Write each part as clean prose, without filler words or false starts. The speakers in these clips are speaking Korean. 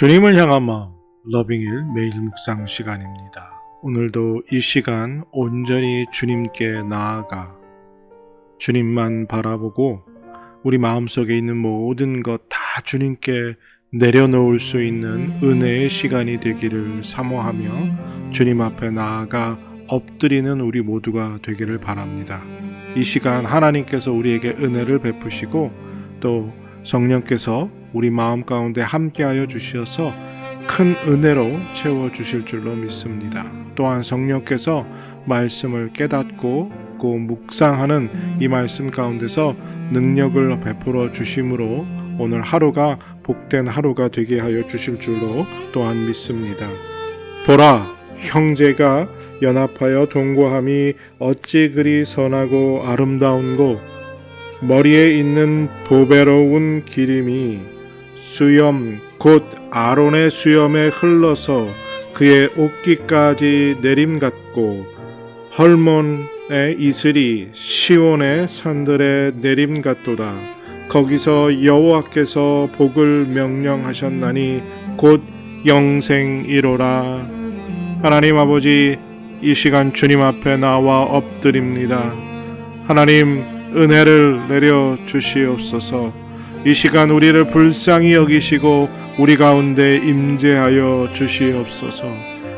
주님을 향한 마음, 러빙힐 매일 묵상 시간입니다. 오늘도 이 시간 온전히 주님께 나아가 주님만 바라보고 우리 마음속에 있는 모든 것 다 주님께 내려놓을 수 있는 은혜의 시간이 되기를 사모하며 주님 앞에 나아가 엎드리는 우리 모두가 되기를 바랍니다. 이 시간 하나님께서 우리에게 은혜를 베푸시고 또 성령께서 우리 마음 가운데 함께하여 주셔서 큰 은혜로 채워주실 줄로 믿습니다. 또한 성령께서 말씀을 깨닫고 묵상하는 이 말씀 가운데서 능력을 베풀어 주심으로 오늘 하루가 복된 하루가 되게 하여 주실 줄로 또한 믿습니다. 보라, 형제가 연합하여 동거함이 어찌 그리 선하고 아름다운고 머리에 있는 보배로운 기름이 수염 곧 아론의 수염에 흘러서 그의 옷깃까지 내림같고 헐몬의 이슬이 시온의 산들에 내림같도다. 거기서 여호와께서 복을 명령하셨나니 곧 영생이로라. 하나님 아버지, 이 시간 주님 앞에 나와 엎드립니다. 하나님, 은혜를 내려 주시옵소서. 이 시간 우리를 불쌍히 여기시고 우리 가운데 임재하여 주시옵소서.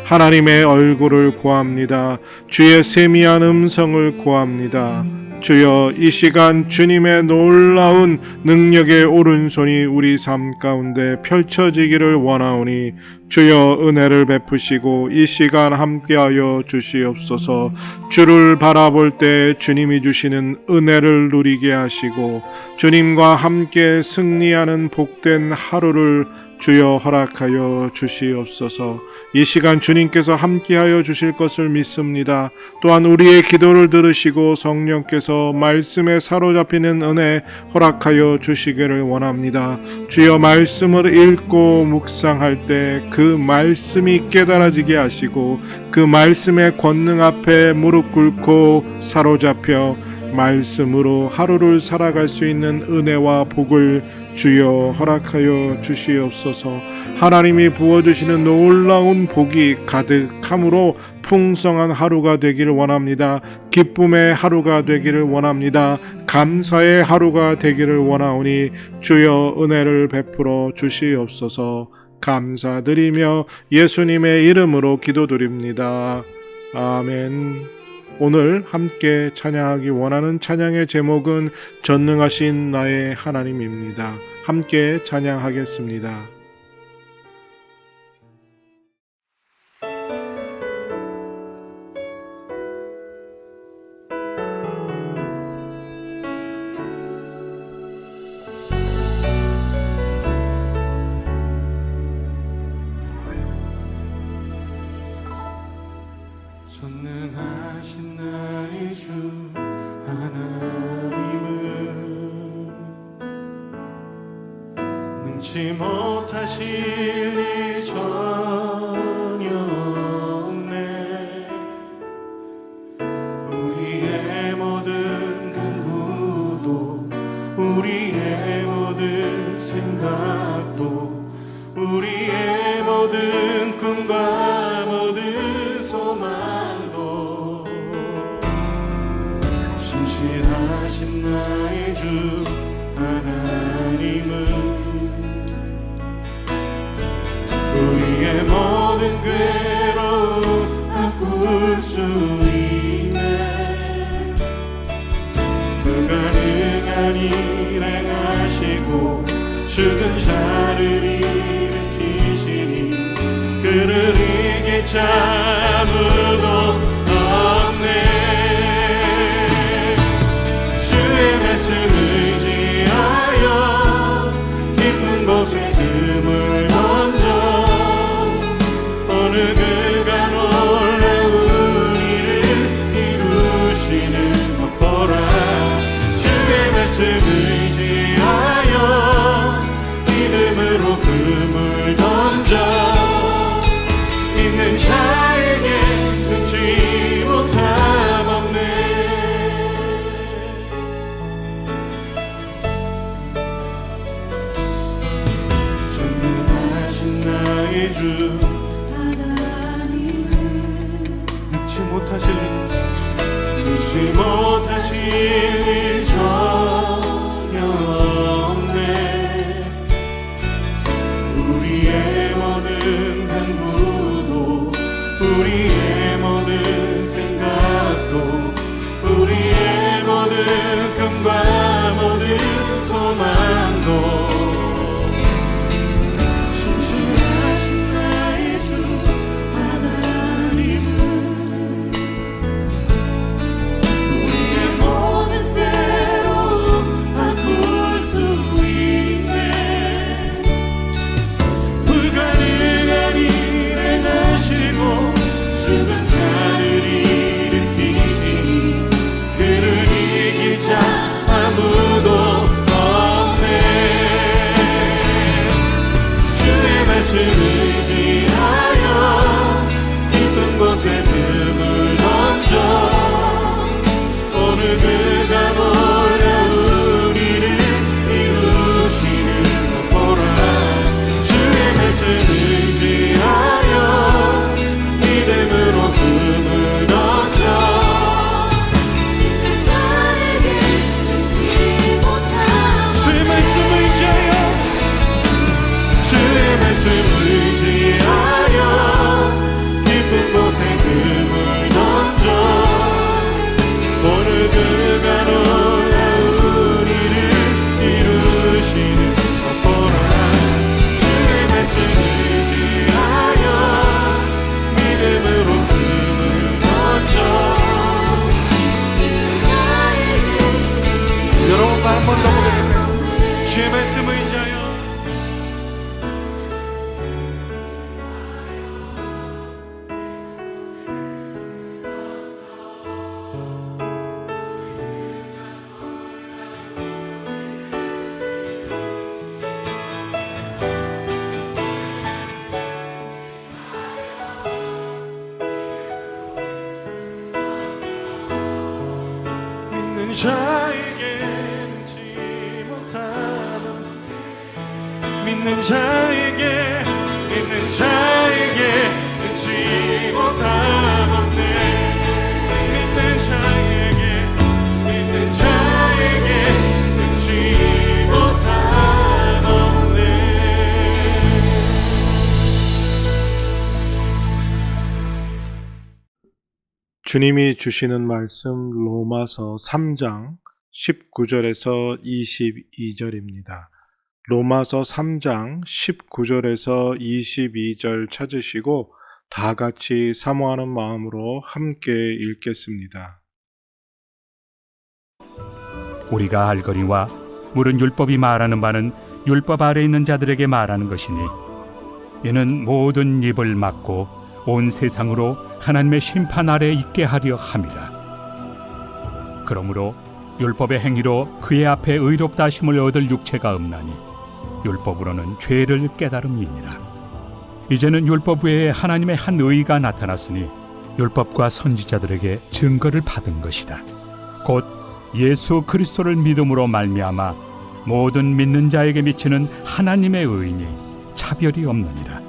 하나님의 얼굴을 구합니다. 주의 세미한 음성을 구합니다. 주여, 이 시간 주님의 놀라운 능력의 오른손이 우리 삶 가운데 펼쳐지기를 원하오니 주여 은혜를 베푸시고 이 시간 함께하여 주시옵소서. 주를 바라볼 때 주님이 주시는 은혜를 누리게 하시고 주님과 함께 승리하는 복된 하루를 주여 허락하여 주시옵소서. 이 시간 주님께서 함께하여 주실 것을 믿습니다. 또한 우리의 기도를 들으시고 성령께서 말씀에 사로잡히는 은혜 허락하여 주시기를 원합니다. 주여, 말씀을 읽고 묵상할 때 그 말씀이 깨달아지게 하시고 그 말씀의 권능 앞에 무릎 꿇고 사로잡혀 말씀으로 하루를 살아갈 수 있는 은혜와 복을 주여 허락하여 주시옵소서. 하나님이 부어주시는 놀라운 복이 가득함으로 풍성한 하루가 되기를 원합니다. 기쁨의 하루가 되기를 원합니다. 감사의 하루가 되기를 원하오니 주여 은혜를 베풀어 주시옵소서. 감사드리며 예수님의 이름으로 기도드립니다. 아멘. 오늘 함께 찬양하기 원하는 찬양의 제목은 전능하신 나의 하나님입니다. 함께 찬양하겠습니다. 전능하신 나의 주 하나님은 능치 못하실 일 전혀 없네. 우리의 모든 근구도 우리의 모든 생각도 우리의 모든 꿈과 모든 소망도 신실하신 나의 주 하나님은 우리의 모든 괴로움 바꿀 수 있네. 불가능한 일 행하시고 죽은 자를 일으키시니 그를 이길 자 아무도 없네. 주의 말씀 의지하여 깊은 곳에 금을 던져 어느 그가 놀라운 일을 이루시는 것 보라. 주의 말씀 의지하여 믿음으로 금을 던져 있는 자에게 나의 주 하나님을 늙지 못하실 일 잊지 못하실 일 전혀 없네. 우리의 모든 간구도 우리의 모든 생각도 우리의 모든 꿈과 모든 소망도 신실하신 나의 주 하나님은 우리의 모든 괴로움 바꿀 수 있네. 불가능한 일 행하시고 죽은 자를 일으키시니 그를 이길 자 아무도 없네. 주의 말씀 의지하여 깊은 곳에 금을 던져 오늘 그가 놀라운 일을 이루시는 것 보라. 주의 말씀 의지하여 믿음으로 금을 던져 주의 말씀 의지하여 주의 말씀 의지하여 깊은 곳에 금을 던져 오늘 그가 놀라운 일을 이루시는 것 보라. 주의 말씀 의지하여 믿음으로 금을 던져 여러분 한 번 더 보겠습니다. 주의 말씀 의지하여 믿는 자에게 능치 못함은 믿는 자에게 능치 못함 없네. 믿는 자에게 능치 못함 없네. 주님이 주시는 말씀 로마서 3장 19절에서 22절입니다. 로마서 3장 19절에서 22절 찾으시고 다 같이 사모하는 마음으로 함께 읽겠습니다. 우리가 알거니와 물은 율법이 말하는 바는 율법 아래 있는 자들에게 말하는 것이니 이는 모든 입을 막고 온 세상으로 하나님의 심판 아래 있게 하려 함이라. 그러므로 율법의 행위로 그의 앞에 의롭다 하심을 얻을 육체가 없나니 율법으로는 죄를 깨달음이니라. 이제는 율법 외에 하나님의 한 의가 나타났으니 율법과 선지자들에게 증거를 받은 것이다. 곧 예수 그리스도를 믿음으로 말미암아 모든 믿는 자에게 미치는 하나님의 의니 차별이 없느니라.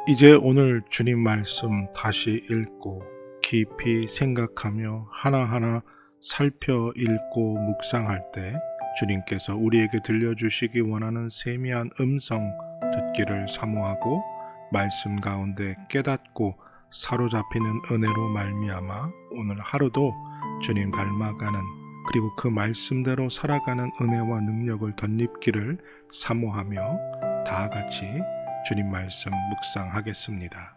이제 오늘 주님 말씀 다시 읽고 깊이 생각하며 하나하나 살펴 읽고 묵상할 때 주님께서 우리에게 들려주시기 원하는 세미한 음성 듣기를 사모하고 말씀 가운데 깨닫고 사로잡히는 은혜로 말미암아 오늘 하루도 주님 닮아가는 그리고 그 말씀대로 살아가는 은혜와 능력을 덧입기를 사모하며 다 같이 주님 말씀 묵상하겠습니다.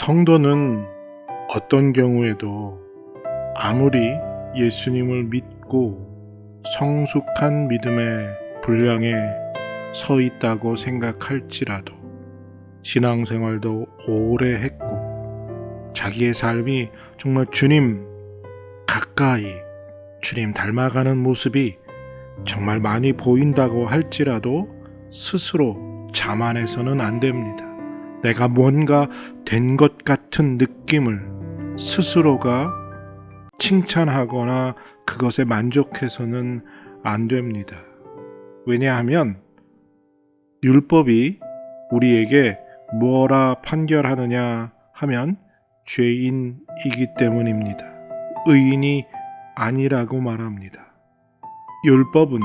성도는 어떤 경우에도 아무리 예수님을 믿고 성숙한 믿음의 분량에 서 있다고 생각할지라도 신앙생활도 오래 했고 자기의 삶이 정말 주님 가까이 주님 닮아가는 모습이 정말 많이 보인다고 할지라도 스스로 자만해서는 안 됩니다. 내가 뭔가 된 것 같은 느낌을 스스로가 칭찬하거나 그것에 만족해서는 안 됩니다. 왜냐하면 율법이 우리에게 뭐라 판결하느냐 하면 죄인이기 때문입니다. 의인이 아니라고 말합니다. 율법은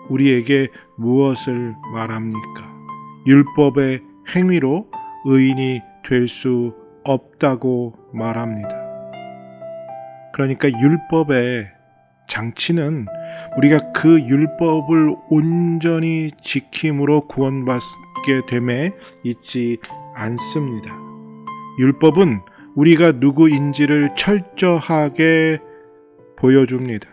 우리에게 무엇을 말합니까? 율법의 행위로 의인이 될 수 없다고 말합니다. 그러니까 율법의 장치는 우리가 그 율법을 온전히 지킴으로 구원받게 됨에 있지 않습니다. 율법은 우리가 누구인지를 철저하게 보여줍니다.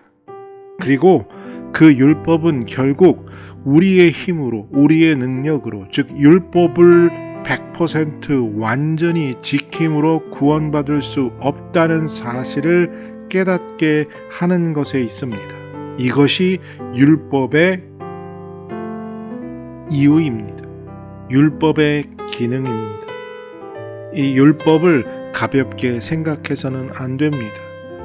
그리고 그 율법은 결국 우리의 힘으로, 우리의 능력으로, 즉 율법을 100% 완전히 지킴으로 구원받을 수 없다는 사실을 깨닫게 하는 것에 있습니다. 이것이 율법의 이유입니다. 율법의 기능입니다. 이 율법을 가볍게 생각해서는 안 됩니다.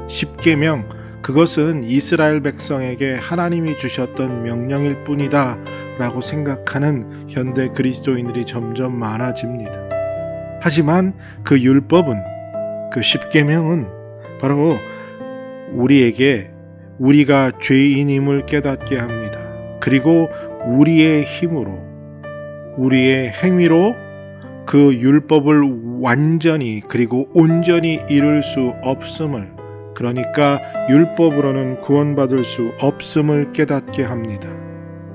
십계명, 그것은 이스라엘 백성에게 하나님이 주셨던 명령일 뿐이다 라고 생각하는 현대 그리스도인들이 점점 많아집니다. 하지만 그 율법은, 그 십계명은 바로 우리에게 우리가 죄인임을 깨닫게 합니다. 그리고 우리의 힘으로, 우리의 행위로 그 율법을 완전히 그리고 온전히 이룰 수 없음을, 그러니까 율법으로는 구원받을 수 없음을 깨닫게 합니다.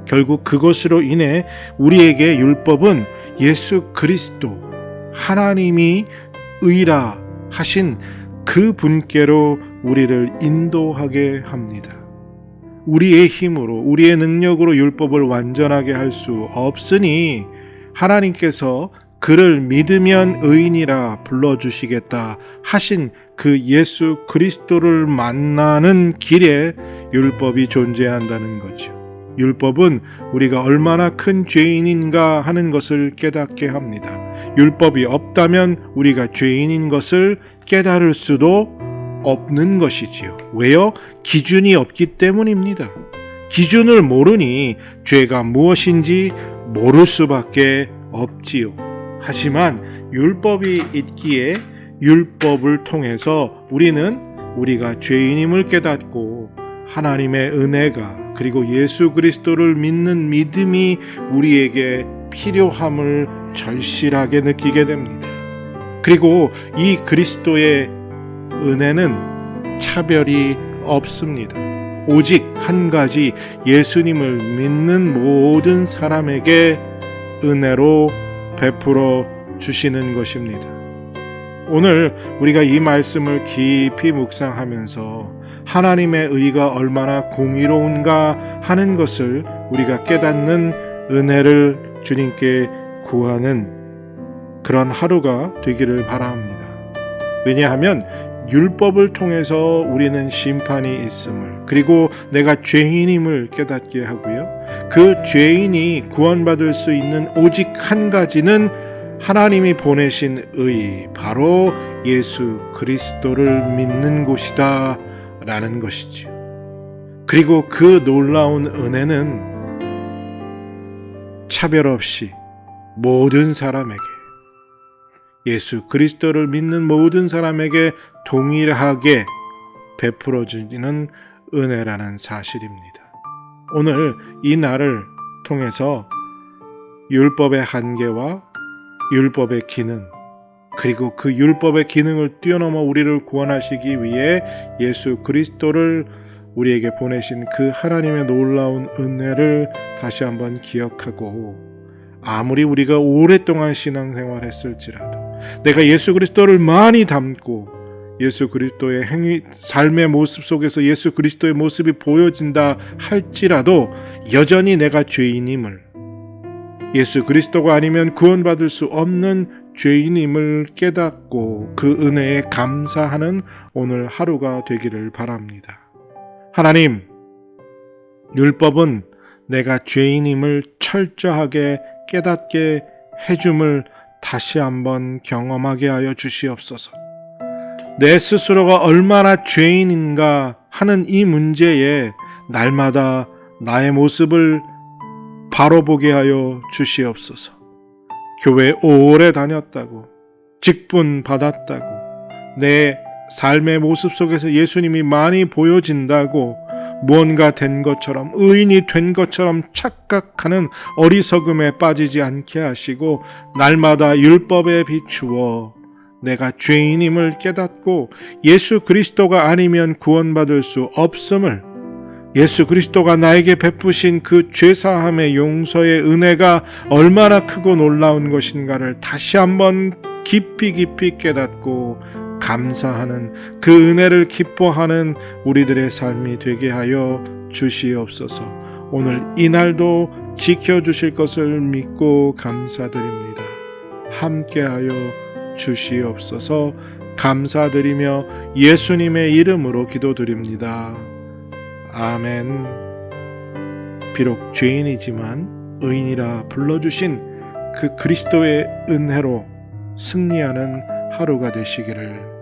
결국 그것으로 인해 우리에게 율법은 예수 그리스도, 하나님이 의라 하신 그 분께로 우리를 인도하게 합니다. 우리의 힘으로, 우리의 능력으로 율법을 완전하게 할 수 없으니 하나님께서 그를 믿으면 의인이라 불러주시겠다 하신 그 예수 그리스도를 만나는 길에 율법이 존재한다는 거죠. 율법은 우리가 얼마나 큰 죄인인가 하는 것을 깨닫게 합니다. 율법이 없다면 우리가 죄인인 것을 깨달을 수도 없는 것이지요. 왜요? 기준이 없기 때문입니다. 기준을 모르니 죄가 무엇인지 모를 수밖에 없지요. 하지만 율법이 있기에 율법을 통해서 우리는 우리가 죄인임을 깨닫고 하나님의 은혜가, 그리고 예수 그리스도를 믿는 믿음이 우리에게 필요함을 절실하게 느끼게 됩니다. 그리고 이 그리스도의 은혜는 차별이 없습니다. 오직 한 가지, 예수님을 믿는 모든 사람에게 은혜로 베풀어 주시는 것입니다. 오늘 우리가 이 말씀을 깊이 묵상하면서 하나님의 의가 얼마나 공의로운가 하는 것을 우리가 깨닫는 은혜를 주님께 구하는 그런 하루가 되기를 바랍니다. 왜냐하면 율법을 통해서 우리는 심판이 있음을, 그리고 내가 죄인임을 깨닫게 하고요. 그 죄인이 구원받을 수 있는 오직 한 가지는 하나님이 보내신 의, 바로 예수 그리스도를 믿는 곳이다 라는 것이죠. 그리고 그 놀라운 은혜는 차별 없이 모든 사람에게, 예수 그리스도를 믿는 모든 사람에게 동일하게 베풀어 주는 은혜라는 사실입니다. 오늘 이 날을 통해서 율법의 한계와 율법의 기능, 그리고 그 율법의 기능을 뛰어넘어 우리를 구원하시기 위해 예수 그리스도를 우리에게 보내신 그 하나님의 놀라운 은혜를 다시 한번 기억하고, 아무리 우리가 오랫동안 신앙생활 했을지라도 내가 예수 그리스도를 많이 닮고 예수 그리스도의 행위, 삶의 모습 속에서 예수 그리스도의 모습이 보여진다 할지라도 여전히 내가 죄인임을, 예수 그리스도가 아니면 구원받을 수 없는 죄인임을 깨닫고 그 은혜에 감사하는 오늘 하루가 되기를 바랍니다. 하나님, 율법은 내가 죄인임을 철저하게 깨닫게 해줌을 다시 한번 경험하게 하여 주시옵소서. 내 스스로가 얼마나 죄인인가 하는 이 문제에 날마다 나의 모습을 바로 보게 하여 주시옵소서. 교회 오래 다녔다고, 직분 받았다고, 내 삶의 모습 속에서 예수님이 많이 보여진다고 무언가 된 것처럼, 의인이 된 것처럼 착각하는 어리석음에 빠지지 않게 하시고 날마다 율법에 비추어 내가 죄인임을 깨닫고 예수 그리스도가 아니면 구원받을 수 없음을, 예수 그리스도가 나에게 베푸신 그 죄사함의 용서의 은혜가 얼마나 크고 놀라운 것인가를 다시 한번 깊이 깨닫고 감사하는, 그 은혜를 기뻐하는 우리들의 삶이 되게 하여 주시옵소서. 오늘 이 날도 지켜주실 것을 믿고 감사드립니다. 함께하여 주시옵소서. 감사드리며 예수님의 이름으로 기도드립니다. 아멘. 비록 죄인이지만 의인이라 불러주신 그 그리스도의 은혜로 승리하는 하루가 되시기를